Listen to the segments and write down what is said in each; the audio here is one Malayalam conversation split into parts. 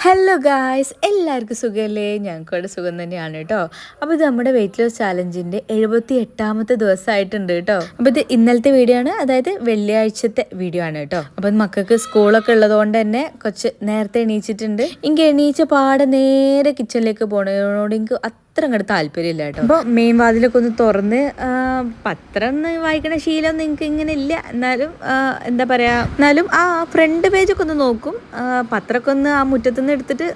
ഹലോ ഗായ്സ്, എല്ലാവർക്കും സുഖമല്ലേ? ഞങ്ങൾക്കവിടെ സുഖം തന്നെയാണ് കേട്ടോ. അപ്പോൾ ഇത് നമ്മുടെ വെയിറ്റ് ലോസ് ചാലഞ്ചിൻ്റെ 78ാമത്തെ ദിവസമായിട്ടുണ്ട് കേട്ടോ. അപ്പോൾ ഇത് ഇന്നലത്തെ വീഡിയോ ആണ്, അതായത് വെള്ളിയാഴ്ചത്തെ വീഡിയോ ആണ് കേട്ടോ. അപ്പോൾ മക്കൾക്ക് സ്കൂളൊക്കെ ഉള്ളതുകൊണ്ട് തന്നെ കുറച്ച് നേരത്തെ എണീച്ചിട്ടുണ്ട്. എനിക്ക് എണീച്ച പാടെ നേരെ കിച്ചണിലേക്ക് പോകണതിനോട് എനിക്ക് പത്രം അങ്ങോട്ട് താല്പര്യമില്ല കേട്ടോ. അപ്പോൾ മെയിൻ വാതിലൊക്കെ ഒന്ന് തുറന്ന് പത്രം വായിക്കണ ശീലം നിങ്ങൾക്ക് ഇങ്ങനെ ഇല്ല, എന്നാലും എന്താ പറയുക, എന്നാലും ആ ഫ്രണ്ട് പേജൊക്കെ ഒന്ന് നോക്കും. പത്രമൊക്കെ ഒന്ന് ആ മുറ്റത്തുനിന്ന് എടുത്തിട്ട്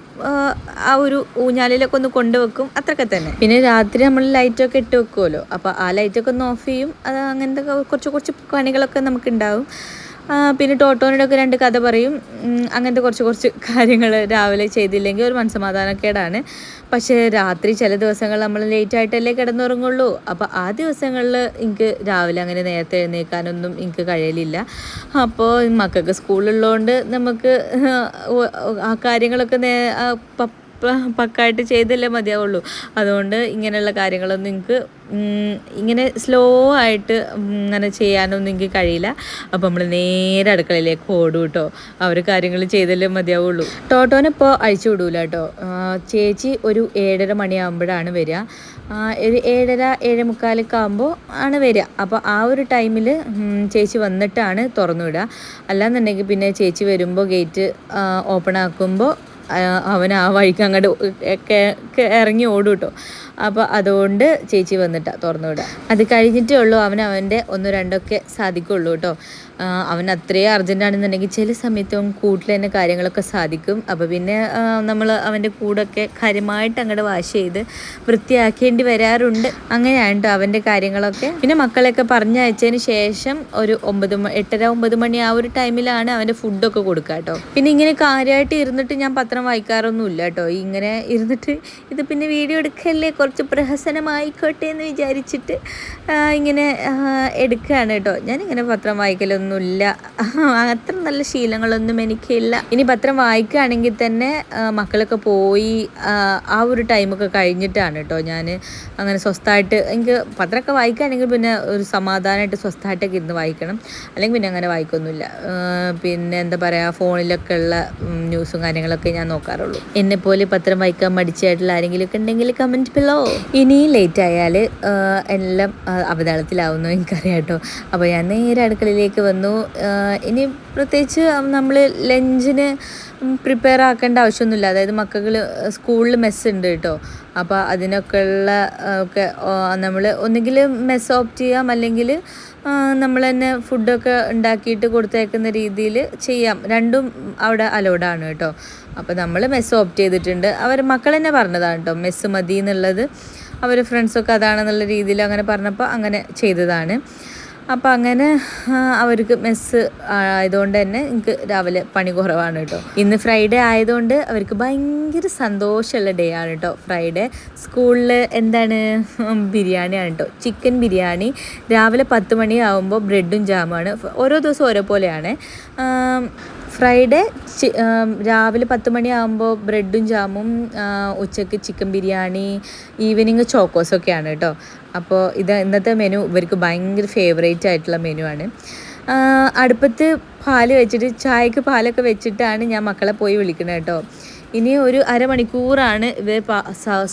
ആ ഒരു ഊഞ്ഞാലിലൊക്കെ ഒന്ന് കൊണ്ടുവെക്കും, അത്രയൊക്കെ തന്നെ. പിന്നെ രാത്രി നമ്മൾ ലൈറ്റൊക്കെ ഇട്ട് വെക്കുമല്ലോ, അപ്പോൾ ആ ലൈറ്റൊക്കെ ഒന്ന് ഓഫ് ചെയ്യും. അത് അങ്ങനത്തെ കുറച്ച് പണികളൊക്കെ നമുക്കുണ്ടാവും. പിന്നെ ടോട്ടോനോടൊക്കെ 2 കഥ പറയും. അങ്ങനത്തെ കുറച്ച് കാര്യങ്ങൾ രാവിലെ ചെയ്തില്ലെങ്കിൽ ഒരു മനസ്സമാധാനക്കേടാണ്. പക്ഷേ രാത്രി ചില ദിവസങ്ങൾ നമ്മൾ ലേറ്റായിട്ടല്ലേ കിടന്നുറങ്ങുള്ളൂ. അപ്പോൾ ആ ദിവസങ്ങളിൽ എനിക്ക് രാവിലെ അങ്ങനെ നേരത്തെ എഴുന്നേൽക്കാനൊന്നും എനിക്ക് കഴിയലില്ല. അപ്പോൾ മക്കൾക്ക് സ്കൂളുള്ളതുകൊണ്ട് നമുക്ക് ആ കാര്യങ്ങളൊക്കെ പക്കായിട്ട് ചെയ്തല്ലേ മതിയാവുള്ളൂ. അതുകൊണ്ട് ഇങ്ങനെയുള്ള കാര്യങ്ങളൊന്നും എനിക്ക് ഇങ്ങനെ സ്ലോ ആയിട്ട് അങ്ങനെ ചെയ്യാനൊന്നും എനിക്ക് കഴിയില്ല. അപ്പോൾ നമ്മൾ നേരെ അടുക്കളയിലേക്ക് ഓടും കേട്ടോ. അവർ കാര്യങ്ങൾ ചെയ്തല്ലേ മതിയാവുള്ളൂ. ടോട്ടോനെപ്പോൾ അഴിച്ചു വിടൂല കേട്ടോ. ചേച്ചി ഒരു 7:30 മണിയാകുമ്പോഴാണ് വരിക. ഒരു 7:30 7:45 ആകുമ്പോൾ ആണ് വരിക. അപ്പോൾ ആ ഒരു ടൈമിൽ ചേച്ചി വന്നിട്ടാണ് തുറന്നു വിടുക. അല്ലാന്നുണ്ടെങ്കിൽ പിന്നെ ചേച്ചി വരുമ്പോൾ ഗേറ്റ് ഓപ്പൺ ആക്കുമ്പോൾ അവൻ ആ വഴിക്ക് അങ്ങോട്ട് ഇറങ്ങി ഓടും കേട്ടോ. അപ്പോൾ അതുകൊണ്ട് ചേച്ചി വന്നിട്ടാണ് തുറന്നു വിടുക. അത് കഴിഞ്ഞിട്ടേ ഉള്ളൂ അവൻ്റെ 1-2 സാധിക്കുള്ളൂ കേട്ടോ. അവൻ അത്രയും അർജൻറ്റാണെന്നുണ്ടെങ്കിൽ ചില സമയത്ത് അവൻ കൂട്ടിൽ തന്നെ കാര്യങ്ങളൊക്കെ സാധിക്കും. അപ്പോൾ പിന്നെ നമ്മൾ അവൻ്റെ കൂടൊക്കെ കാര്യമായിട്ട് അങ്ങോട്ട് വാഷ് ചെയ്ത് വൃത്തിയാക്കേണ്ടി വരാറുണ്ട്. അങ്ങനെയാണ് കേട്ടോ അവൻ്റെ കാര്യങ്ങളൊക്കെ. പിന്നെ മക്കളെയൊക്കെ പറഞ്ഞയച്ചതിന് ശേഷം ഒരു 8:30-9 മണി ആ ഒരു ടൈമിലാണ് അവൻ്റെ ഫുഡൊക്കെ കൊടുക്കുക കേട്ടോ. പിന്നെ ഇങ്ങനെ കാര്യമായിട്ട് ഇരുന്നിട്ട് ഞാൻ പത്രം വായിക്കാറൊന്നുമില്ല കേട്ടോ. ഇങ്ങനെ ഇരുന്നിട്ട് ഇത് പിന്നെ വീഡിയോ എടുക്കല്ലേ, കുറച്ച് പ്രഹസനമായിക്കോട്ടെ എന്ന് വിചാരിച്ചിട്ട് ഇങ്ങനെ എടുക്കുകയാണ് കേട്ടോ. ഞാനിങ്ങനെ പത്രം വായിക്കലൊന്നുമില്ല, അത്ര നല്ല ശീലങ്ങളൊന്നും എനിക്കില്ല. ഇനി പത്രം വായിക്കുകയാണെങ്കിൽ തന്നെ മക്കളൊക്കെ പോയി ആ ഒരു ടൈമൊക്കെ കഴിഞ്ഞിട്ടാണ് കേട്ടോ ഞാൻ അങ്ങനെ സ്വസ്ഥമായിട്ട്. എനിക്ക് പത്രമൊക്കെ വായിക്കുകയാണെങ്കിൽ പിന്നെ ഒരു സമാധാനമായിട്ട് സ്വസ്ഥമായിട്ടൊക്കെ ഇരുന്ന് വായിക്കണം, അല്ലെങ്കിൽ പിന്നെ അങ്ങനെ വായിക്കൊന്നുമില്ല. പിന്നെ എന്താ പറയുക, ഫോണിലൊക്കെ ഉള്ള ന്യൂസും കാര്യങ്ങളൊക്കെ ഞാൻ നോക്കാറുള്ളൂ. എന്നെപ്പോലെ പത്രം വായിക്കാൻ മടിച്ചായിട്ടുള്ള ആരെങ്കിലുമൊക്കെ ഉണ്ടെങ്കിൽ കമൻറ്റ് ബിലോ. ഇനി ലേറ്റ് ആയാൽ എല്ലാം അവതാളത്തിലാവുന്നു എനിക്കറിയാം കേട്ടോ. അപ്പോൾ ഞാൻ നേരെ അടുക്കളയിലേക്ക് വന്നു. ഇനി പ്രത്യേകിച്ച് നമ്മൾ ലഞ്ചിന് പ്രിപ്പയർ ആക്കേണ്ട ആവശ്യമൊന്നുമില്ല. അതായത് മക്കൾ സ്കൂളിൽ മെസ്സ് ഉണ്ട് കേട്ടോ. അപ്പോൾ അതിനൊക്കെ ഉള്ള ഒക്കെ നമ്മൾ ഒന്നുകിൽ മെസ്സ് ഓപ്റ്റ് ചെയ്യാം, അല്ലെങ്കിൽ നമ്മൾ തന്നെ ഫുഡൊക്കെ ഉണ്ടാക്കിയിട്ട് കൊടുത്തേക്കുന്ന രീതിയിൽ ചെയ്യാം. രണ്ടും അവിടെ അലോഡാണ് കേട്ടോ. അപ്പോൾ നമ്മൾ മെസ്സ് ഓപ്റ്റ് ചെയ്തിട്ടുണ്ട്. മക്കൾ തന്നെ പറഞ്ഞതാണ് കേട്ടോ മെസ്സ് മതി എന്നുള്ളത്. അവർ ഫ്രണ്ട്സൊക്കെ അതാണെന്നുള്ള രീതിയിൽ അങ്ങനെ പറഞ്ഞപ്പോൾ അങ്ങനെ ചെയ്തതാണ്. അപ്പോൾ അങ്ങനെ അവർക്ക് മെസ്സ് ആയതുകൊണ്ട് തന്നെ എനിക്ക് രാവിലെ പണി കുറവാണ് കേട്ടോ. ഇന്ന് ഫ്രൈഡേ ആയതുകൊണ്ട് അവർക്ക് ഭയങ്കര സന്തോഷമുള്ള ഡേ ആണ് കേട്ടോ. ഫ്രൈഡേ സ്കൂളിൽ എന്താണ്, ബിരിയാണിയാണ് കേട്ടോ. ചിക്കൻ ബിരിയാണി രാവിലെ 10 മണിയാകുമ്പോൾ ബ്രെഡും ജാമാണ്. ഓരോ ദിവസം ഓരോ പോലെയാണ്. ഫ്രൈഡേ രാവിലെ 10 മണിയാകുമ്പോൾ ബ്രെഡും ജാമും, ഉച്ചയ്ക്ക് ചിക്കൻ ബിരിയാണി, ഈവനിങ് ചോക്കോസൊക്കെയാണ് കേട്ടോ. അപ്പോൾ ഇന്നത്തെ മെനു ഇവർക്ക് ഭയങ്കര ഫേവറേറ്റ് ആയിട്ടുള്ള മെനു ആണ്. അടുപ്പത്ത് പാല് വെച്ചിട്ട് ചായക്ക് പാലൊക്കെ വെച്ചിട്ടാണ് ഞാൻ മക്കളെ പോയി വിളിക്കുന്നത് കേട്ടോ. ഇനി ഒരു അരമണിക്കൂറാണ് ഇവർ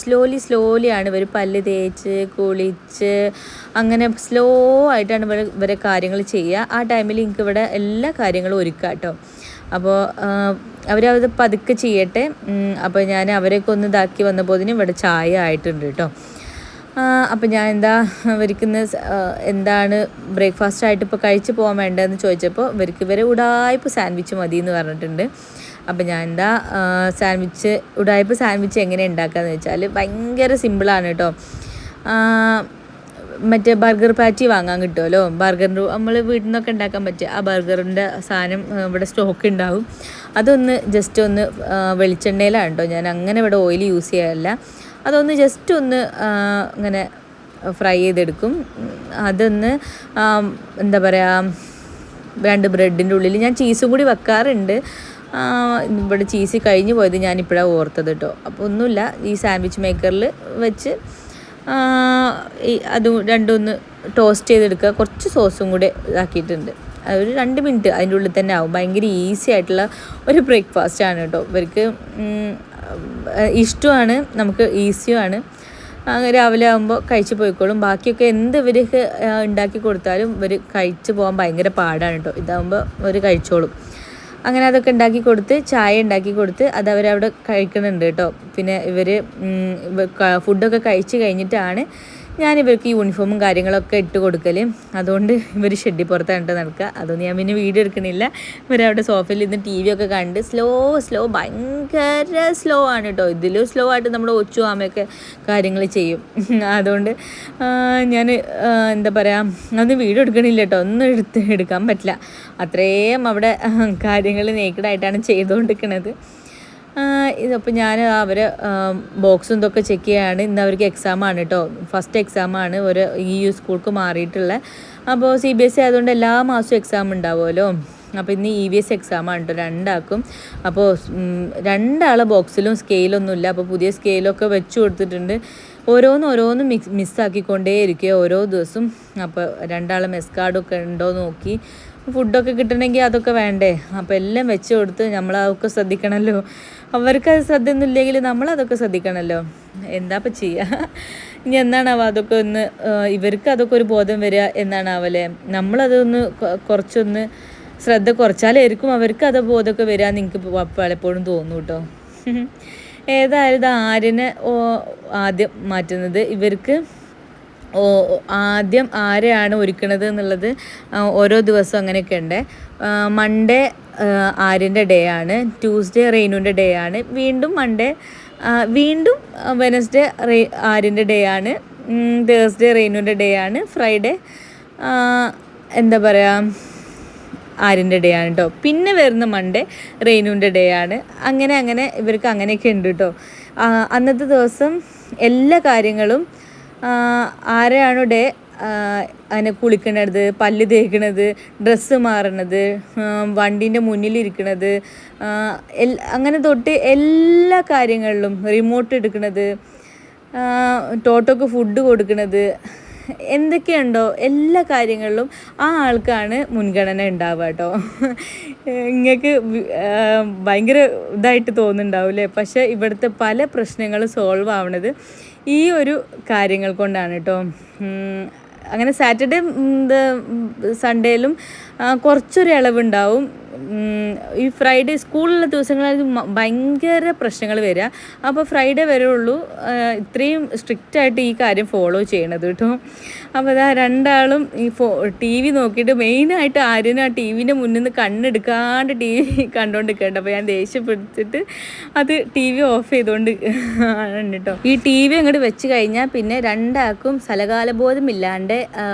സ്ലോലിയാണ് ഇവർ പല്ല് തേച്ച് കുളിച്ച് അങ്ങനെ സ്ലോ ആയിട്ടാണ് ഇവരെ കാര്യങ്ങൾ ചെയ്യുക. ആ ടൈമിൽ എനിക്ക് ഇവിടെ എല്ലാ കാര്യങ്ങളും ഒരുക്കുക കേട്ടോ. അപ്പോൾ അവരത് പതുക്കെ ചെയ്യട്ടെ. അപ്പോൾ ഞാൻ അവരെയൊക്കെ ഒന്ന് ഇതാക്കി വന്നപ്പോൾ ഇവിടെ ചായ ആയിട്ടുണ്ട് കേട്ടോ. അപ്പോൾ ഞാൻ ഇവർക്കിന്ന് എന്താണ് ബ്രേക്ക്ഫാസ്റ്റ് ആയിട്ട് ഇപ്പോൾ കഴിച്ച് പോകാൻ വേണ്ടതെന്ന് ചോദിച്ചപ്പോൾ ഇവരെ ഉടായ്പ സാൻഡ്വിച്ച് മതി എന്ന് പറഞ്ഞിട്ടുണ്ട്. അപ്പോൾ ഞാൻ ഉടായ്പ സാൻഡ്വിച്ച് എങ്ങനെ ഉണ്ടാക്കാമെന്ന് വെച്ചാൽ ഭയങ്കര സിമ്പിളാണ് കേട്ടോ. മറ്റേ ബർഗർ പാറ്റി വാങ്ങാൻ കിട്ടുമല്ലോ, ബർഗറിൻ്റെ നമ്മൾ വീട്ടിൽ നിന്നൊക്കെ ഉണ്ടാക്കാൻ പറ്റുക ആ ബർഗറിൻ്റെ സാധനം ഇവിടെ സ്റ്റോക്ക് ഉണ്ടാവും. അതൊന്ന് ജസ്റ്റ് ഒന്ന് വെളിച്ചെണ്ണയിലാണ് കേട്ടോ. ഞാൻ അങ്ങനെ ഇവിടെ ഓയിൽ യൂസ് ചെയ്യാറില്ല. അതൊന്ന് ജസ്റ്റ് ഒന്ന് ഇങ്ങനെ ഫ്രൈ ചെയ്തെടുക്കും. അതൊന്ന് എന്താ പറയുക, 2 ബ്രെഡിൻ്റെ ഉള്ളിൽ ഞാൻ ചീസും കൂടി വെക്കാറുണ്ട്. ഇവിടെ ചീസ് കഴിഞ്ഞ് പോയത് ഞാനിപ്പോഴാണ് ഓർത്തത് കേട്ടോ. അപ്പോൾ ഒന്നുമില്ല, ഈ സാൻഡ്വിച്ച് മേക്കറിൽ വെച്ച് അതും രണ്ടും ഒന്ന് ടോസ്റ്റ് ചെയ്തെടുക്കുക. കുറച്ച് സോസും കൂടെ ഇതാക്കിയിട്ടുണ്ട്. ഒരു 2 മിനിറ്റ് അതിൻ്റെ ഉള്ളിൽ തന്നെ ആവും. ഭയങ്കര ഈസി ആയിട്ടുള്ള ഒരു ബ്രേക്ക്ഫാസ്റ്റാണ് കേട്ടോ. ഇവർക്ക് ഇഷ്ടമാണ്, നമുക്ക് ഈസിയുമാണ്. രാവിലെ ആകുമ്പോൾ കഴിച്ച് പോയിക്കോളും. ബാക്കിയൊക്കെ എന്ത് ഇവർക്ക് ഉണ്ടാക്കി കൊടുത്താലും ഇവർ കഴിച്ച് പോകാൻ ഭയങ്കര പാടാണ് കേട്ടോ. ഇതാകുമ്പോൾ അവർ കഴിച്ചോളും. അങ്ങനെ അതൊക്കെ ഉണ്ടാക്കി കൊടുത്ത്, ചായ ഉണ്ടാക്കി കൊടുത്ത് അത് അവരവിടെ കഴിക്കുന്നുണ്ട് കേട്ടോ. പിന്നെ ഇവർ ഫുഡൊക്കെ കഴിച്ച് കഴിഞ്ഞിട്ടാണ് ഞാൻ ഇവർക്ക് യൂണിഫോമും കാര്യങ്ങളൊക്കെ ഇട്ട് കൊടുക്കൽ. അതുകൊണ്ട് ഇവർ ഷെഡി പുറത്താണ് നടക്കുക. അതൊന്നും ഞാൻ പിന്നെ വീഡിയോ എടുക്കണില്ല. ഇവരവിടെ സോഫയിൽ ഇരുന്ന് TV ഒക്കെ കണ്ട് സ്ലോ ഭയങ്കര സ്ലോ ആണ് കേട്ടോ. ഇതിലും സ്ലോ ആയിട്ട് നമ്മുടെ ഒച്ചു ആമയൊക്കെ കാര്യങ്ങൾ ചെയ്യും. അതുകൊണ്ട് ഞാൻ എന്താ പറയുക, അതൊന്നും വീഡിയോ എടുക്കണില്ല കേട്ടോ. ഒന്നും എടുക്കാൻ പറ്റില്ല. അത്രയും അവിടെ കാര്യങ്ങൾ നേക്കഡായിട്ടാണ് ചെയ്തുകൊണ്ടിരിക്കുന്നത്. ഇതപ്പോൾ ഞാൻ അവർ ബോക്സും ഇതൊക്കെ ചെക്ക് ചെയ്യുകയാണ്. ഇന്ന് അവർക്ക് എക്സാമാണ് കേട്ടോ. ഫസ്റ്റ് എക്സാമാണ് ഒരു ഈ സ്കൂൾക്ക് മാറിയിട്ടുള്ള. അപ്പോൾ CBSE ആയതുകൊണ്ട് എല്ലാ മാസവും എക്സാം ഉണ്ടാവുമല്ലോ. അപ്പോൾ ഇന്ന് EVS എക്സാമാണ് കേട്ടോ രണ്ടാൾക്കും. അപ്പോൾ രണ്ടാളെ ബോക്സിലും സ്കെയിലൊന്നുമില്ല. അപ്പോൾ പുതിയ സ്കെയിലൊക്കെ വെച്ച് കൊടുത്തിട്ടുണ്ട്. ഓരോന്നും മിസ്സാക്കിക്കൊണ്ടേ ഇരിക്കുക ഓരോ ദിവസം. അപ്പോൾ രണ്ടാളെ മെസ് കാർഡൊക്കെ ഉണ്ടോ നോക്കി. ഫുഡൊക്കെ കിട്ടണമെങ്കിൽ അതൊക്കെ വേണ്ടേ. അപ്പോൾ എല്ലാം വെച്ച് കൊടുത്ത് നമ്മളതൊക്കെ ശ്രദ്ധിക്കണമല്ലോ. അവർക്കത് ശ്രദ്ധയൊന്നും ഇല്ലെങ്കിൽ നമ്മളതൊക്കെ ശ്രദ്ധിക്കണമല്ലോ. എന്താപ്പം ചെയ്യുക. ഇനി എന്നാണാവുക അതൊക്കെ ഒന്ന് ഇവർക്ക് അതൊക്കെ ഒരു ബോധം വരിക എന്നാണാവല്ലേ. നമ്മളതൊന്ന് കുറച്ചൊന്ന് ശ്രദ്ധ കുറച്ചാലായിരിക്കും അവർക്ക് അത് ബോധമൊക്കെ വരിക എന്ന് എനിക്ക് പലപ്പോഴും തോന്നും കേട്ടോ. ഏതായാലും ആര്യനെ ആദ്യം മാറ്റുന്നത്. ഇവർക്ക് ആദ്യം ആരെയാണ് ഒരുക്കണത് എന്നുള്ളത് ഓരോ ദിവസം അങ്ങനെയൊക്കെ ഉണ്ട്. മൺഡേ ആര്യൻ്റെ ഡേ ആണ്, ട്യൂസ്ഡേ റെയിനുവിൻ്റെ ഡേ ആണ്, വീണ്ടും മൺഡേ വീണ്ടും വെനസ്ഡേ ആര്യൻ്റെ ഡേ ആണ്, തേഴ്സ്ഡേ റെയിനുവിൻ്റെ ഡേ ആണ്, ഫ്രൈഡേ എന്താ പറയുക ആര്യൻ്റെ ഡേ ആണ് കേട്ടോ. പിന്നെ വരുന്ന മൺഡേ റെയിനുവിൻ്റെ ഡേ ആണ്. അങ്ങനെ ഇവർക്ക് അങ്ങനെയൊക്കെ ഉണ്ട് കേട്ടോ. അന്നത്തെ ദിവസം എല്ലാ കാര്യങ്ങളും ആരെയാണോ ഡേ അതിനെ കുളിക്കണത്, പല്ല് തേക്കണത്, ഡ്രസ്സ് മാറണത്, വണ്ടീൻ്റെ മുന്നിലിരിക്കണത്, അങ്ങനെ തൊട്ട് എല്ലാ കാര്യങ്ങളിലും റിമോട്ട് എടുക്കണത്, ടോട്ടോക്ക് ഫുഡ് കൊടുക്കണത്, എന്തൊക്കെയുണ്ടോ എല്ലാ കാര്യങ്ങളിലും ആ ആൾക്കാണ് മുൻഗണന ഉണ്ടാവുക കേട്ടോ. നിങ്ങൾക്ക് ഭയങ്കര ഇതായിട്ട് തോന്നുന്നുണ്ടാവില്ലേ. പക്ഷേ ഇവിടുത്തെ പല പ്രശ്നങ്ങളും സോൾവ് ആവണത് ഈ ഒരു കാര്യങ്ങൾ കൊണ്ടാണ് കേട്ടോ. അങ്ങനെ സാറ്റർഡേ സൺഡേയിലും കുറച്ചൊരു ഇളവുണ്ടാവും. ഈ ഫ്രൈഡേ സ്കൂളിലുള്ള ദിവസങ്ങളിൽ ഭയങ്കര പ്രശ്നങ്ങൾ വരിക. അപ്പോൾ ഫ്രൈഡേ വരെയുള്ളൂ ഇത്രയും സ്ട്രിക്റ്റായിട്ട് ഈ കാര്യം ഫോളോ ചെയ്യണത് കേട്ടോ. അപ്പോൾ അതാ രണ്ടാളും ഈ TV നോക്കിയിട്ട് മെയിനായിട്ട് ആര്യനും ആ TVൻ്റെ മുന്നിൽ നിന്ന് കണ്ണെടുക്കാണ്ട് TV കണ്ടുകൊണ്ടിരിക്കണ്ട. അപ്പോൾ ഞാൻ ദേഷ്യപ്പെടുത്തിട്ട് അത് TV ഓഫ് ചെയ്തുകൊണ്ട് ആണ് കേട്ടോ. ഈ TV അങ്ങോട്ട് വെച്ച് കഴിഞ്ഞാൽ പിന്നെ രണ്ടാൾക്കും സ്ഥലകാലബോധമില്ലാണ്ട്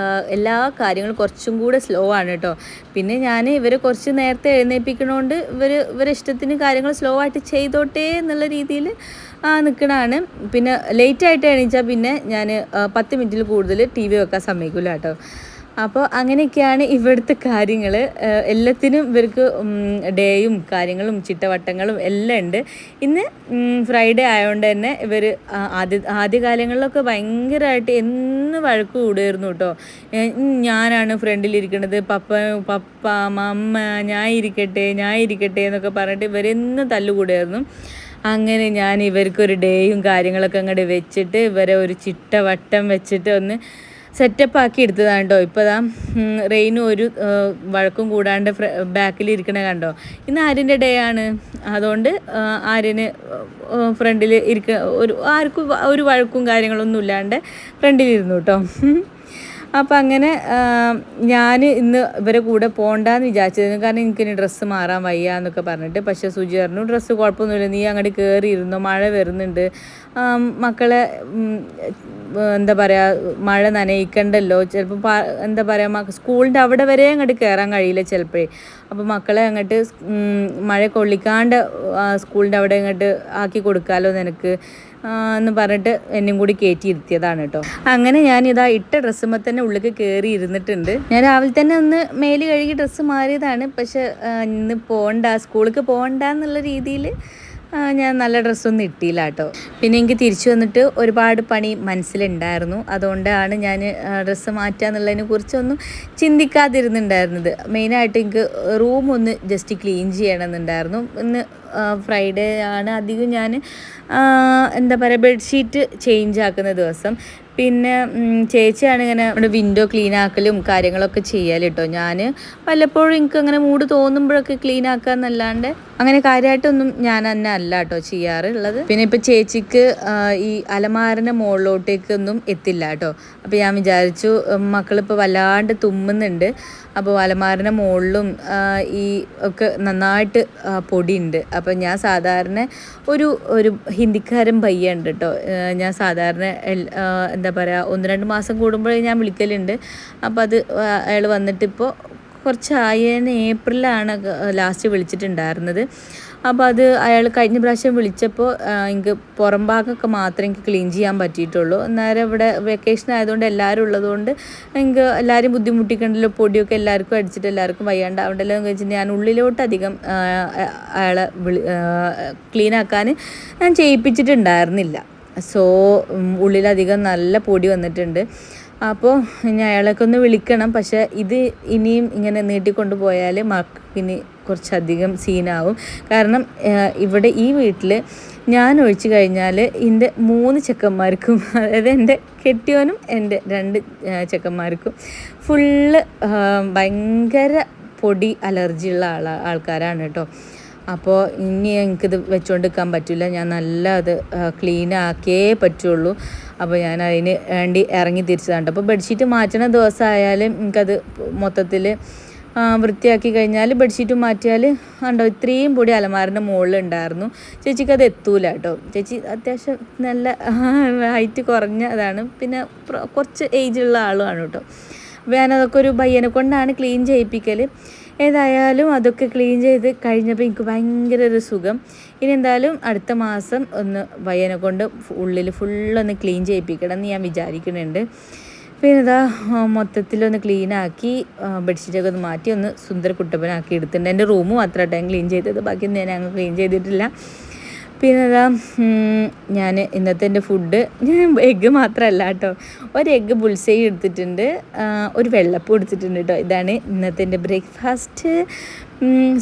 എല്ലാ കാര്യങ്ങളും കുറച്ചും കൂടെ സ്ലോ ആണ് കേട്ടോ. പിന്നെ ഞാൻ ഇവരെ കുറച്ച് നേരത്തെ എഴുന്നേൽപ്പിക്കണോണ്ട് ഇവരെ ഇഷ്ടത്തിന് കാര്യങ്ങൾ സ്ലോ ആയിട്ട് ചെയ്തോട്ടെ എന്നുള്ള രീതിയിൽ നിൽക്കണതാണ്. പിന്നെ ലേറ്റായിട്ട് എണീച്ചാൽ പിന്നെ ഞാൻ 10 മിനിറ്റിൽ കൂടുതൽ TV വെക്കാൻ സമ്മതിക്കില്ല കേട്ടോ. അപ്പോൾ അങ്ങനെയൊക്കെയാണ് ഇവിടുത്തെ കാര്യങ്ങൾ. എല്ലാത്തിനും ഇവർക്ക് ഡേയും കാര്യങ്ങളും ചിട്ടവട്ടങ്ങളും എല്ലാം ഉണ്ട്. ഇന്ന് ഫ്രൈഡേ ആയതുകൊണ്ട് തന്നെ ഇവർ ആദ്യകാലങ്ങളിലൊക്കെ ഭയങ്കരമായിട്ട് എന്ന് വഴക്ക് കൂടുമായിരുന്നു കേട്ടോ. ഞാനാണ് ഫ്രണ്ടിലിരിക്കണത്, പപ്പ മമ്മ ഞാൻ ഇരിക്കട്ടെ എന്നൊക്കെ പറഞ്ഞിട്ട് ഇവരെന്നും തല്ലുകൂടായിരുന്നു. അങ്ങനെ ഞാൻ ഇവർക്കൊരു ഡേയും കാര്യങ്ങളൊക്കെ അങ്ങോട്ട് വെച്ചിട്ട് ഇവരെ ഒരു ചിട്ടവട്ടം വെച്ചിട്ട് ഒന്ന് സെറ്റപ്പ് ആക്കി എടുത്തതാണ് കേട്ടോ. ഇപ്പോൾ ദാ റെയിനും ഒരു വഴക്കും കൂടാണ്ട് ബാക്കിൽ കണ്ടോ. ഇന്ന് ആര്യൻ്റെ ഡേ ആണ്. അതുകൊണ്ട് ആര്യന് ഫ്രണ്ടിൽ ആർക്കും ഒരു വഴക്കും കാര്യങ്ങളൊന്നും ഇല്ലാണ്ട് ഫ്രണ്ടിലിരുന്നു കേട്ടോ. അപ്പോൾ അങ്ങനെ ഞാൻ ഇന്ന് ഇവരെ കൂടെ പോകണ്ടെന്ന് വിചാരിച്ചത്. കാരണം എനിക്കിനി ഡ്രസ്സ് മാറാൻ വയ്യ എന്നൊക്കെ പറഞ്ഞിട്ട്. പക്ഷേ സുജി പറഞ്ഞു ഡ്രസ്സ് കുഴപ്പമൊന്നുമില്ല, നീ അങ്ങോട്ട് കയറിയിരുന്നോ, മഴ വരുന്നുണ്ട്, മക്കളെ എന്താ പറയുക മഴ നനയിക്കണ്ടല്ലോ, ചിലപ്പോൾ എന്താ പറയുക സ്കൂളിൻ്റെ അവിടെ വരെ അങ്ങോട്ട് കയറാൻ കഴിയില്ല ചിലപ്പോഴേ. അപ്പോൾ മക്കളെ അങ്ങോട്ട് മഴ കൊള്ളിക്കാണ്ട് സ്കൂളിൻ്റെ അവിടെ അങ്ങോട്ട് ആക്കി കൊടുക്കാമല്ലോ നിനക്ക് എന്ന് പറഞ്ഞിട്ട് എന്നും കൂടി കയറ്റി ഇരുത്തിയതാണ് കേട്ടോ. അങ്ങനെ ഞാനിതാ ഇട്ട ഡ്രസ്സുമ്പോൾ തന്നെ ഉള്ളിൽ കയറി ഇരുന്നിട്ടുണ്ട്. ഞാൻ രാവിലെ തന്നെ ഒന്ന് മേല് കഴുകി ഡ്രസ്സ് മാറിയതാണ്. പക്ഷെ ഇന്ന് സ്കൂളിലേക്ക് പോകണ്ട എന്നുള്ള രീതിയിൽ ഞാൻ നല്ല ഡ്രസ്സൊന്നും ഇട്ടില്ല കേട്ടോ. പിന്നെ എനിക്ക് തിരിച്ചു വന്നിട്ട് ഒരുപാട് പണി മനസ്സിലുണ്ടായിരുന്നു. അതുകൊണ്ടാണ് ഞാൻ ഡ്രസ്സ് മാറ്റുക എന്നുള്ളതിനെ കുറിച്ചൊന്നും ചിന്തിക്കാതിരുന്നുണ്ടായിരുന്നത്. മെയിനായിട്ട് എനിക്ക് റൂം ഒന്ന് ജസ്റ്റ് ക്ലീൻ ചെയ്യണമെന്നുണ്ടായിരുന്നു. ഇന്ന് ഫ്രൈഡേ ആണ് അധികം ഞാൻ എന്താ പറയുക ബെഡ്ഷീറ്റ് ചേഞ്ച് ആക്കുന്ന ദിവസം. പിന്നെ ചേച്ചിയാണ് ഇങ്ങനെ നമ്മുടെ വിൻഡോ ക്ലീൻ ആക്കലും കാര്യങ്ങളൊക്കെ ചെയ്യാൽ കേട്ടോ. ഞാൻ വല്ലപ്പോഴും എനിക്ക് അങ്ങനെ മൂഡ് തോന്നുമ്പോഴൊക്കെ ക്ലീൻ ആക്കുക എന്നല്ലാണ്ട് അങ്ങനെ കാര്യമായിട്ടൊന്നും ഞാൻ തന്നെ അല്ല കേട്ടോ ചെയ്യാറുള്ളത്. പിന്നെ ഇപ്പം ചേച്ചിക്ക് ഈ അലമാരൻ്റെ മുകളിലോട്ടേക്കൊന്നും എത്തില്ല കേട്ടോ. അപ്പോൾ ഞാൻ വിചാരിച്ചു മക്കളിപ്പോൾ വല്ലാണ്ട് തുമ്മുന്നുണ്ട്, അപ്പോൾ അലമാരൻ്റെ മുകളിലും ഈ ഒക്കെ നന്നായിട്ട് പൊടിയുണ്ട്. അപ്പോൾ ഞാൻ സാധാരണ ഒരു ഹിന്ദിക്കാരൻ പയ്യ ഉണ്ട് കേട്ടോ. ഞാൻ സാധാരണ എന്താ പറയുക 1-2 മാസം കൂടുമ്പോഴേ ഞാൻ വിളിക്കലുണ്ട്. അപ്പോൾ അത് അയാൾ വന്നിട്ടിപ്പോൾ കുറച്ചായതിന് ഏപ്രിലാണ് ലാസ്റ്റ് വിളിച്ചിട്ടുണ്ടായിരുന്നത്. അപ്പോൾ അത് അയാൾ കഴിഞ്ഞ പ്രാവശ്യം വിളിച്ചപ്പോൾ എനിക്ക് പുറം ഭാഗമൊക്കെ മാത്രമേ എനിക്ക് ക്ലീൻ ചെയ്യാൻ പറ്റിയിട്ടുള്ളൂ. അന്നേരം ഇവിടെ വെക്കേഷൻ ആയതുകൊണ്ട് എല്ലാവരും ഉള്ളതുകൊണ്ട് എനിക്ക് എല്ലാവരും ബുദ്ധിമുട്ടിക്കണ്ടല്ലോ, പൊടിയൊക്കെ എല്ലാവർക്കും അടിച്ചിട്ട് എല്ലാവർക്കും വയ്യാണ്ടാവണ്ടല്ലോ എന്ന് വെച്ചിട്ട് ഞാൻ ഉള്ളിലോട്ട് അധികം അയാളെ ക്ലീനാക്കാൻ ഞാൻ ചെയ്യിപ്പിച്ചിട്ടുണ്ടായിരുന്നില്ല. സോ ഉള്ളിലധികം നല്ല പൊടി വന്നിട്ടുണ്ട്. അപ്പോൾ ഇനി അയാളൊക്കെ ഒന്ന് വിളിക്കണം. പക്ഷേ ഇത് ഇനിയും ഇങ്ങനെ നീട്ടിക്കൊണ്ട് പോയാൽ മക്കിന് കുറച്ചധികം സീനാവും. കാരണം ഇവിടെ ഈ വീട്ടിൽ ഞാൻ ഒഴിച്ചു കഴിഞ്ഞാൽ എൻ്റെ 3 ചെക്കന്മാർക്കും, അതായത് എൻ്റെ കെട്ടിയോനും എൻ്റെ 2 ചെക്കന്മാർക്കും ഫുള്ള് ഭയങ്കര പൊടി അലർജിയുള്ള ആൾക്കാരാണ് കേട്ടോ. അപ്പോൾ ഇനി എനിക്കിത് വെച്ചുകൊണ്ട് നിൽക്കാൻ പറ്റില്ല. ഞാൻ നല്ല അത് ക്ലീൻ ആക്കിയേ പറ്റുള്ളൂ. അപ്പോൾ ഞാൻ അതിന് വേണ്ടി ഇറങ്ങി തിരിച്ചതാണ്. അപ്പോൾ ബെഡ്ഷീറ്റ് മാറ്റുന്ന ദിവസമായാലും എനിക്കത് മൊത്തത്തിൽ വൃത്തിയാക്കി കഴിഞ്ഞാൽ ബെഡ്ഷീറ്റ് മാറ്റിയാൽ ഉണ്ടോ ഇത്രയും പൊടി അലമാരൻ്റെ മുകളിൽ ഉണ്ടായിരുന്നു. ചേച്ചിക്ക് അത് എത്തൂല കേട്ടോ. ചേച്ചി അത്യാവശ്യം നല്ല ഹൈറ്റ് കുറഞ്ഞതാണ്, പിന്നെ കുറച്ച് ഏജുള്ള ആളുമാണ് കേട്ടോ. അപ്പോൾ ഞാനതൊക്കെ ഒരു പയ്യനെ കൊണ്ടാണ് ക്ലീൻ ചെയ്യിപ്പിക്കൽ. ഏതായാലും അതൊക്കെ ക്ലീൻ ചെയ്ത് കഴിഞ്ഞപ്പോൾ എനിക്ക് ഭയങ്കര ഒരു സുഖം. ഇനി എന്തായാലും അടുത്ത മാസം ഒന്ന് പയ്യനെ കൊണ്ട് ഉള്ളിൽ ഫുള്ളൊന്ന് ക്ലീൻ ചെയ്യിപ്പിക്കണം എന്ന് ഞാൻ വിചാരിക്കുന്നുണ്ട്. പിന്നെ ഇതാ മൊത്തത്തിലൊന്ന് ക്ലീനാക്കി ബെഡ്ഷീറ്റൊക്കെ ഒന്ന് മാറ്റി ഒന്ന് സുന്ദര കുട്ടപ്പനാക്കി എടുത്തിട്ടുണ്ട്. എൻ്റെ റൂമും മാത്രമായിട്ട് ഞാൻ ക്ലീൻ ചെയ്തത്, ബാക്കി ഞാൻ അങ്ങ് ക്ലീൻ ചെയ്തിട്ടില്ല. പിന്നെ ഇതാ ഞാൻ ഇന്നത്തെ എൻ്റെ ഫുഡ് എഗ്ഗ് മാത്രമല്ല കേട്ടോ, ഒരു എഗ്ഗ് ബുൾസൈ എടുത്തിട്ടുണ്ട്, ഒരു വെള്ളപ്പം എടുത്തിട്ടുണ്ട് കേട്ടോ. ഇതാണ് ഇന്നത്തെ എൻ്റെ ബ്രേക്ക്ഫാസ്റ്റ്.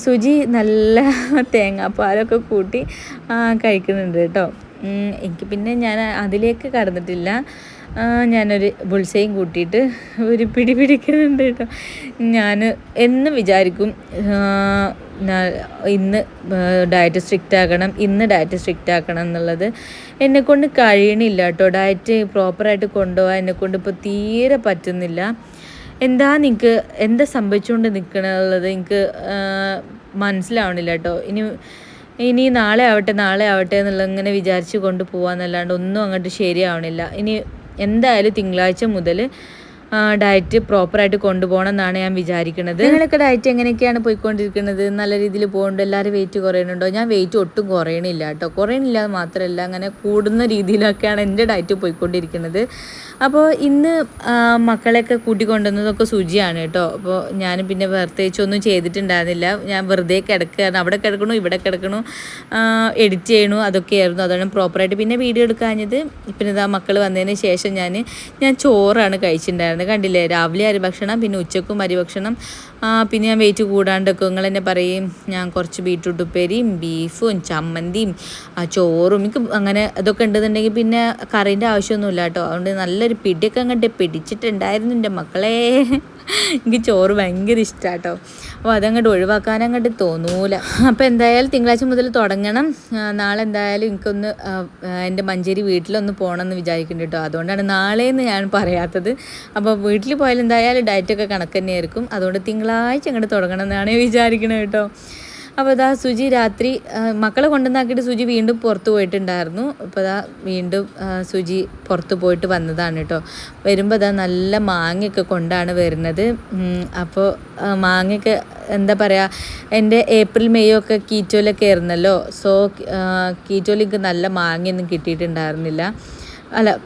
സുജി നല്ല തേങ്ങാപ്പാലൊക്കെ കൂട്ടി കഴിക്കുന്നുണ്ട് കേട്ടോ. എനിക്ക് പിന്നെ ഞാൻ അതിലേക്ക് കടന്നിട്ടില്ല. ഞാനൊരു ബുൾസയും കൂട്ടിയിട്ട് ഒരു പിടി പിടിക്കുന്നുണ്ട് കേട്ടോ. ഞാൻ എന്ന് വിചാരിക്കും ഇന്ന് ഡയറ്റ് സ്ട്രിക്റ്റ് ആക്കണം, ഇന്ന് ഡയറ്റ് സ്ട്രിക്റ്റ് ആക്കണം എന്നുള്ളത് എന്നെക്കൊണ്ട് കഴിയണില്ല കേട്ടോ. ഡയറ്റ് പ്രോപ്പറായിട്ട് കൊണ്ടുപോകാൻ എന്നെക്കൊണ്ട് ഇപ്പോൾ തീരെ പറ്റുന്നില്ല. എന്താ സംഭവിച്ചുകൊണ്ട് നിൽക്കണുള്ളത് എനിക്ക് മനസ്സിലാവണില്ല കേട്ടോ. ഇനി നാളെ ആവട്ടെ എന്നുള്ള ഇങ്ങനെ വിചാരിച്ച് കൊണ്ട് പോകാമെന്നല്ലാണ്ട് ഒന്നും അങ്ങോട്ട് ശരിയാവണില്ല. ഇനി എന്തായാലും തിങ്കളാഴ്ച മുതൽ ഡയറ്റ് പ്രോപ്പറായിട്ട് കൊണ്ടുപോകണം എന്നാണ് ഞാൻ വിചാരിക്കുന്നത്. നിങ്ങളൊക്കെ ഡയറ്റ് എങ്ങനെയൊക്കെയാണ് പോയിക്കൊണ്ടിരിക്കുന്നത്? നല്ല രീതിയിൽ പോകുന്നുണ്ടോ? എല്ലാവരും വെയിറ്റ് കുറയുന്നുണ്ടോ? ഞാൻ വെയിറ്റ് ഒട്ടും കുറയണില്ല കേട്ടോ. കുറയണില്ല മാത്രമല്ല, അങ്ങനെ കൂടുന്ന രീതിയിലൊക്കെയാണ് എൻ്റെ ഡയറ്റ് പോയിക്കൊണ്ടിരിക്കുന്നത്. അപ്പോൾ ഇന്ന് മക്കളെയൊക്കെ കൂട്ടിക്കൊണ്ടുവന്നതൊക്കെ സുജിയാണ് കേട്ടോ. അപ്പോൾ ഞാൻ പിന്നെ പ്രത്യേകിച്ചൊന്നും ചെയ്തിട്ടുണ്ടായിരുന്നില്ല. ഞാൻ വെറുതെ കിടക്കുകയാണ്, അവിടെ കിടക്കണു ഇവിടെ കിടക്കണു, എഡിറ്റ് ചെയ്യണു, അതൊക്കെയായിരുന്നു. അതാണ് പ്രോപ്പറായിട്ട് പിന്നെ വീഡിയോ എടുക്കാഞ്ഞത്. പിന്നെ ഇതാ മക്കൾ വന്നതിന് ശേഷം ഞാൻ ചോറാണ് കഴിച്ചിട്ടുണ്ടായിരുന്നത്. കണ്ടില്ലേ, രാവിലെ അരി ഭക്ഷണം, പിന്നെ ഉച്ചക്കും അരി ഭക്ഷണം. പിന്നെ ഞാൻ വെയിറ്റ് കൂടാണ്ടൊക്കെ നിങ്ങൾ തന്നെ പറയും. ഞാൻ കുറച്ച് ബീട്രൂട്ട് ഉപ്പേരിയും ബീഫും ചമ്മന്തിയും ചോറും എനിക്ക് അങ്ങനെ അതൊക്കെ ഉണ്ടെന്നുണ്ടെങ്കിൽ പിന്നെ കറീൻ്റെ ആവശ്യമൊന്നുമില്ല കേട്ടോ. അതുകൊണ്ട് നല്ലൊരു പിടിയൊക്കെ അങ്ങോട്ട് പിടിച്ചിട്ടുണ്ടായിരുന്നു എൻ്റെ മക്കളെ. എനിക്ക് ചോറ് ഭയങ്കര ഇഷ്ടമാണ് കേട്ടോ. അപ്പോൾ അതങ്ങോട്ട് ഒഴിവാക്കാനങ്ങോട്ട് തോന്നൂല. അപ്പോൾ എന്തായാലും തിങ്കളാഴ്ച മുതൽ തുടങ്ങണം. നാളെ എന്തായാലും എനിക്കൊന്ന് എൻ്റെ മഞ്ചേരി വീട്ടിലൊന്ന് പോകണമെന്ന് വിചാരിക്കുന്നുണ്ട് കേട്ടോ. അതുകൊണ്ടാണ് നാളെയെന്ന് ഞാൻ പറയാത്തത്. അപ്പോൾ വീട്ടിൽ പോയാലും എന്തായാലും ഡയറ്റൊക്കെ കണക്ക് തന്നെയായിരിക്കും. അതുകൊണ്ട് തിങ്കളാഴ്ച അങ്ങോട്ട് തുടങ്ങണം എന്നാണ് വിചാരിക്കണത് കേട്ടോ. അപ്പോൾ അതാ സുജി രാത്രി മക്കളെ കൊണ്ടുവന്നാക്കിയിട്ട് സുജി വീണ്ടും പുറത്ത് പോയിട്ടുണ്ടായിരുന്നു. അപ്പോൾ അതാ വീണ്ടും സുജി പുറത്ത് പോയിട്ട് വന്നതാണ് കേട്ടോ. വരുമ്പോൾ അതാ നല്ല മാങ്ങയൊക്കെ കൊണ്ടാണ് വരുന്നത്. അപ്പോൾ മാങ്ങയൊക്കെ എന്താ പറയുക, എൻ്റെ ഏപ്രിൽ മെയ് ഒക്കെ കീറ്റോയിലൊക്കെ ആയിരുന്നല്ലോ. സോ കീറ്റോയിലേക്ക് നല്ല മാങ്ങയൊന്നും കിട്ടിയിട്ടുണ്ടായിരുന്നില്ല,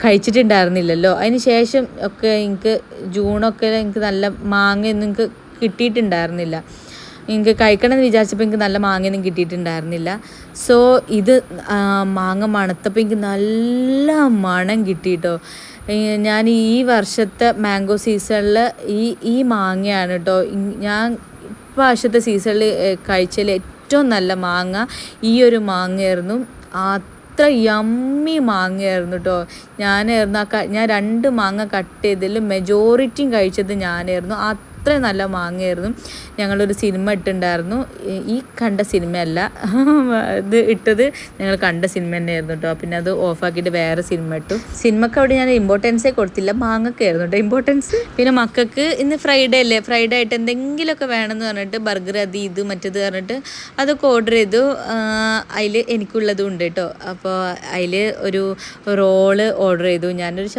കഴിച്ചിട്ടുണ്ടായിരുന്നില്ലല്ലോ. അതിന് ശേഷം ഒക്കെ എനിക്ക് ജൂണൊക്കെ എനിക്ക് നല്ല മാങ്ങയൊന്നും എനിക്ക് കിട്ടിയിട്ടുണ്ടായിരുന്നില്ല. എനിക്ക് കഴിക്കണമെന്ന് വിചാരിച്ചപ്പോൾ എനിക്ക് നല്ല മാങ്ങയൊന്നും കിട്ടിയിട്ടുണ്ടായിരുന്നില്ല. സോ ഇത് മാങ്ങ മണത്തപ്പോൾ എനിക്ക് നല്ല മണം കിട്ടിയിട്ടോ. ഞാൻ ഈ വർഷത്തെ മാംഗോ സീസണിൽ ഈ മാങ്ങയാണ് കേട്ടോ ഞാൻ ഇപ്രാവശ്യത്തെ സീസണിൽ കഴിച്ചതിൽ ഏറ്റവും നല്ല മാങ്ങ ഈ ഒരു മാങ്ങയായിരുന്നു. അത്ര യമ്മി മാങ്ങയായിരുന്നു കേട്ടോ. ഞാൻ 2 മാങ്ങ കട്ട് ചെയ്തതിൽ മെജോറിറ്റിയും കഴിച്ചത് ഞാനായിരുന്നു. അത്രയും നല്ല മാങ്ങയായിരുന്നു. ഞങ്ങളൊരു സിനിമ ഇട്ടുണ്ടായിരുന്നു. ഈ കണ്ട സിനിമയല്ല, ഇത് ഇട്ടത് ഞങ്ങൾ കണ്ട സിനിമ തന്നെയായിരുന്നു കേട്ടോ. പിന്നെ അത് ഓഫാക്കിയിട്ട് വേറെ സിനിമ ഇട്ടു. സിനിമയ്ക്ക് അവിടെ ഞാൻ ഇമ്പോർട്ടൻസേ കൊടുത്തില്ല, മാങ്ങക്കായിരുന്നു കേട്ടോ ഇമ്പോർട്ടൻസ്. പിന്നെ മക്കൾക്ക് ഇന്ന് ഫ്രൈഡേ അല്ലേ, ഫ്രൈഡേ ആയിട്ട് എന്തെങ്കിലുമൊക്കെ വേണമെന്ന് പറഞ്ഞിട്ട് ബർഗർ അത് ഇത് മറ്റേത് പറഞ്ഞിട്ട് അതൊക്കെ ഓർഡർ ചെയ്തു. അതിൽ എനിക്കുള്ളതും ഉണ്ട് കേട്ടോ. അപ്പോൾ അതിൽ ഒരു റോള് ഓർഡർ ചെയ്തു. ഞാനൊരു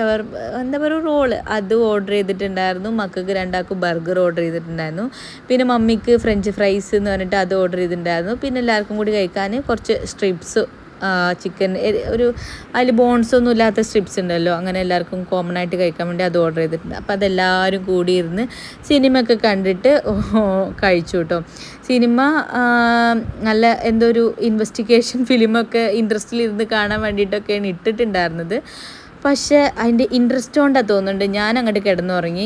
എന്താ പറയുക റോള് അത് ഓർഡർ ചെയ്തിട്ടുണ്ടായിരുന്നു. മക്കൾക്ക് 2 ബർഗർ ഓർഡർ ചെയ്തിട്ടുണ്ടായിരുന്നു. പിന്നെ മമ്മിക്ക് ഫ്രഞ്ച് ഫ്രൈസ് എന്ന് പറഞ്ഞിട്ട് അത് ഓർഡർ ചെയ്തിട്ടുണ്ടായിരുന്നു. പിന്നെ എല്ലാവർക്കും കൂടി കഴിക്കാൻ കുറച്ച് സ്ട്രിപ്സ് ചിക്കൻ, ഒരു അതിൽ ബോൺസ് ഒന്നും ഇല്ലാത്ത സ്ട്രിപ്സ് ഉണ്ടല്ലോ, അങ്ങനെ എല്ലാവർക്കും കോമൺ ആയിട്ട് കഴിക്കാൻ വേണ്ടി അത് ഓർഡർ ചെയ്തിട്ടുണ്ട്. അപ്പോൾ അതെല്ലാവരും കൂടി ഇരുന്ന് സിനിമയൊക്കെ കണ്ടിട്ട് കഴിച്ചു കേട്ടോ. സിനിമ നല്ല എന്തോ ഒരു ഇൻവെസ്റ്റിഗേഷൻ ഫിലിമൊക്കെ ഇൻട്രസ്റ്റിലിരുന്ന് കാണാൻ വേണ്ടിയിട്ടൊക്കെയാണ് ഇട്ടിട്ടുണ്ടായിരുന്നത്. പക്ഷേ അതിൻ്റെ ഇൻട്രസ്റ്റ് കൊണ്ടാണ് തോന്നുന്നുണ്ട് ഞാൻ അങ്ങോട്ട് കിടന്നുറങ്ങി.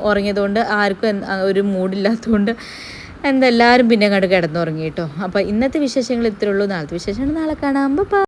ഉറങ്ങിയതുകൊണ്ട് ആർക്കും ഒരു മൂഡില്ലാത്തതുകൊണ്ട് എല്ലാവരും പിന്നെ അങ്ങോട്ട് കിടന്നുറങ്ങി കേട്ടോ. അപ്പോൾ ഇന്നത്തെ വിശേഷങ്ങൾ ഇത്രയേ ഉള്ളൂ. നാളത്തെ വിശേഷങ്ങൾ നാളെ കാണാം. ബൈ.